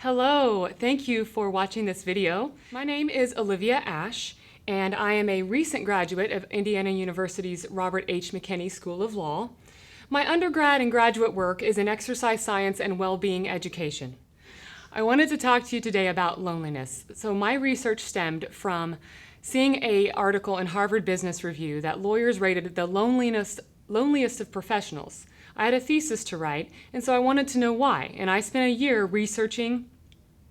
Hello, thank you for watching this video. My name is Olivia Ash, and I am a recent graduate of Indiana University's Robert H. McKinney School of Law. My undergrad and graduate work is in exercise science and well-being education. I wanted to talk to you today about loneliness. So my research stemmed from seeing an article in Harvard Business Review that lawyers rated the loneliest of professionals. I had a thesis to write, and so I wanted to know why. And I spent a year researching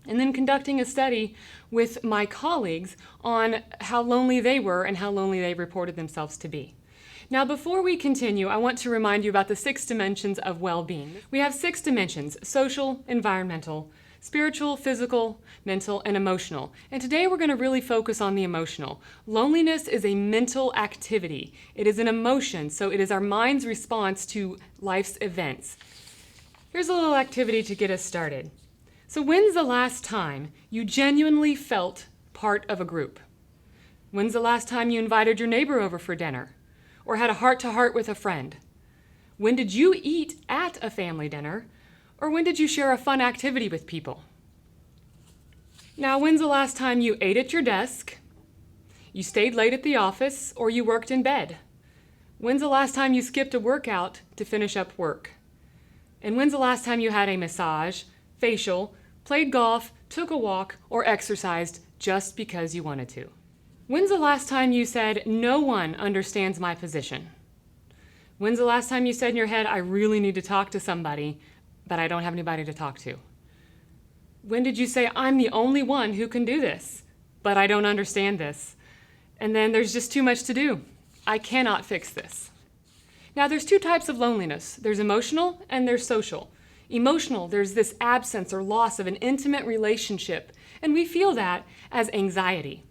and then conducting a study with my colleagues on how lonely they were and how lonely they reported themselves to be. Now, before we continue, I want to remind you about the 6 dimensions of well-being. We have 6 dimensions: social, environmental, spiritual, physical, mental, and emotional. And today we're going to really focus on the emotional. Loneliness is a mental activity. It is an emotion, so it is our mind's response to life's events. Here's a little activity to get us started. So when's the last time you genuinely felt part of a group? When's the last time you invited your neighbor over for dinner or had a heart-to-heart with a friend? When did you eat at a family dinner? Or when did you share a fun activity with people? Now, when's the last time you ate at your desk, you stayed late at the office, or you worked in bed? When's the last time you skipped a workout to finish up work? And when's the last time you had a massage, facial, played golf, took a walk, or exercised just because you wanted to? When's the last time you said, "No one understands my position"? When's the last time you said in your head, "I really need to talk to somebody, but I don't have anybody to talk to"? When did you say, "I'm the only one who can do this, but I don't understand this"? And then there's just too much to do. I cannot fix this. Now, there's 2 types of loneliness. There's emotional and there's social. Emotional, there's this absence or loss of an intimate relationship, and we feel that as anxiety.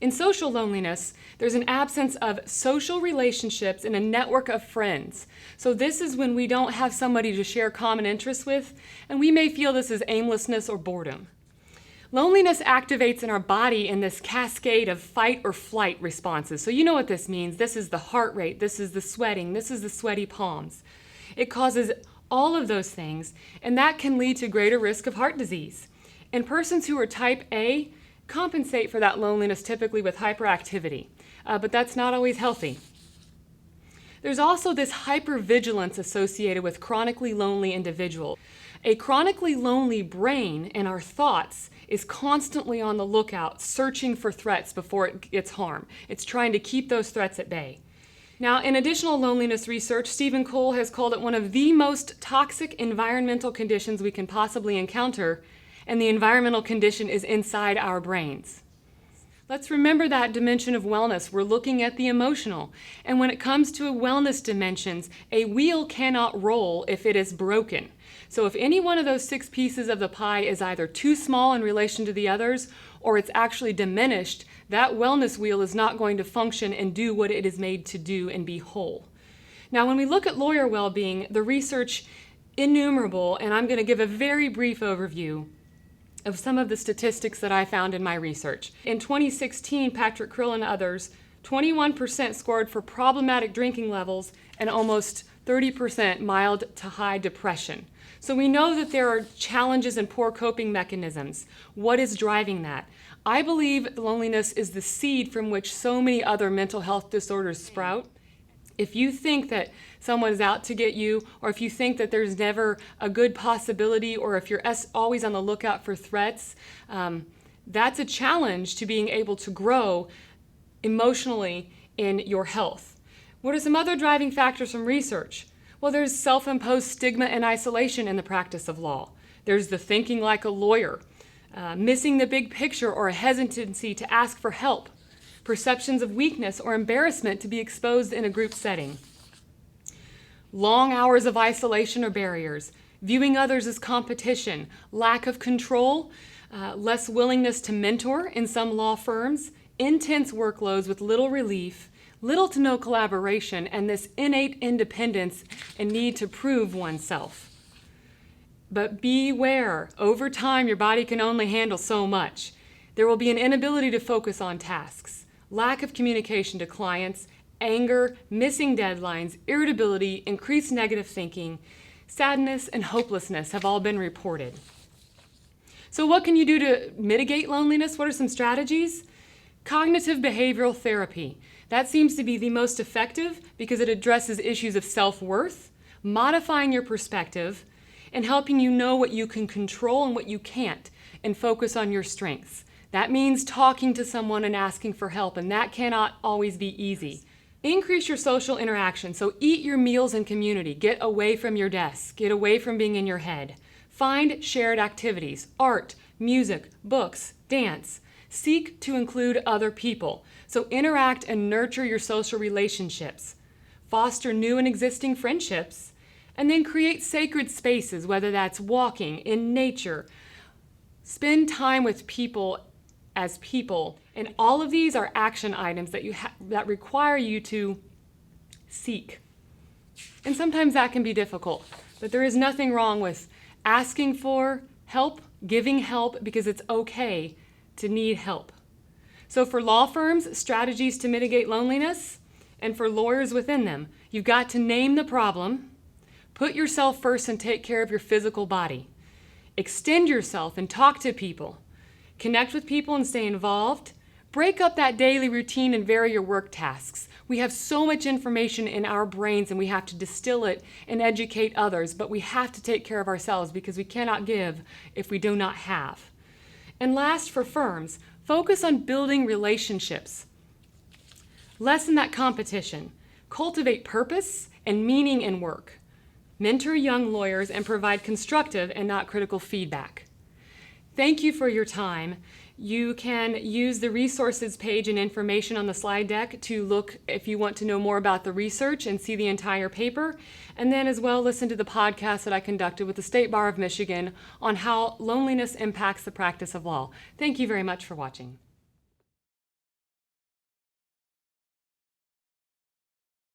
In social loneliness, there's an absence of social relationships and a network of friends. So this is when we don't have somebody to share common interests with, and we may feel this as aimlessness or boredom. Loneliness activates in our body in this cascade of fight or flight responses. So you know what this means. This is the heart rate, this is the sweating, this is the sweaty palms. It causes all of those things, and that can lead to greater risk of heart disease. In persons who are type A, compensate for that loneliness typically with hyperactivity, but that's not always healthy. There's also this hypervigilance associated with chronically lonely individuals. A chronically lonely brain and our thoughts is constantly on the lookout, searching for threats before it gets harm. It's trying to keep those threats at bay. Now, in additional loneliness research, Stephen Cole has called it one of the most toxic environmental conditions we can possibly encounter, and the environmental condition is inside our brains. Let's remember that dimension of wellness. We're looking at the emotional. And when it comes to wellness dimensions, a wheel cannot roll if it is broken. So if any one of those 6 pieces of the pie is either too small in relation to the others, or it's actually diminished, that wellness wheel is not going to function and do what it is made to do and be whole. Now, when we look at lawyer well-being, the research innumerable, and I'm going to give a very brief overview of some of the statistics that I found in my research. In 2016, Patrick Krill and others, 21% scored for problematic drinking levels and almost 30% mild to high depression. So we know that there are challenges and poor coping mechanisms. What is driving that? I believe loneliness is the seed from which so many other mental health disorders sprout. If you think that someone's out to get you, or if you think that there's never a good possibility, or if you're always on the lookout for threats, that's a challenge to being able to grow emotionally in your health. What are some other driving factors from research? Well, there's self-imposed stigma and isolation in the practice of law. There's the thinking like a lawyer, missing the big picture, or a hesitancy to ask for help. Perceptions of weakness or embarrassment to be exposed in a group setting. Long hours of isolation or barriers, viewing others as competition, lack of control, less willingness to mentor in some law firms, intense workloads with little relief, little to no collaboration, and this innate independence and need to prove oneself. But beware, over time your body can only handle so much. There will be an inability to focus on tasks, lack of communication to clients, anger, missing deadlines, irritability, increased negative thinking, sadness, and hopelessness have all been reported. So what can you do to mitigate loneliness? What are some strategies? Cognitive behavioral therapy. That seems to be the most effective because it addresses issues of self-worth, modifying your perspective, and helping you know what you can control and what you can't, and focus on your strengths. That means talking to someone and asking for help, and that cannot always be easy. Increase your social interaction, so eat your meals in community. Get away from your desk. Get away from being in your head. Find shared activities, art, music, books, dance. Seek to include other people, so interact and nurture your social relationships. Foster new and existing friendships, and then create sacred spaces, whether that's walking, in nature. Spend time with people as people, and all of these are action items that require you to seek. And sometimes that can be difficult, but there is nothing wrong with asking for help, giving help, because it's okay to need help. So for law firms, strategies to mitigate loneliness, and for lawyers within them, you've got to name the problem, put yourself first and take care of your physical body. Extend yourself and talk to people. Connect with people and stay involved. Break up that daily routine and vary your work tasks. We have so much information in our brains and we have to distill it and educate others, but we have to take care of ourselves because we cannot give if we do not have. And last, for firms, focus on building relationships. Lessen that competition. Cultivate purpose and meaning in work. Mentor young lawyers and provide constructive and not critical feedback. Thank you for your time. You can use the resources page and information on the slide deck to look if you want to know more about the research and see the entire paper, and then as well listen to the podcast that I conducted with the State Bar of Michigan on how loneliness impacts the practice of law. Thank you very much for watching.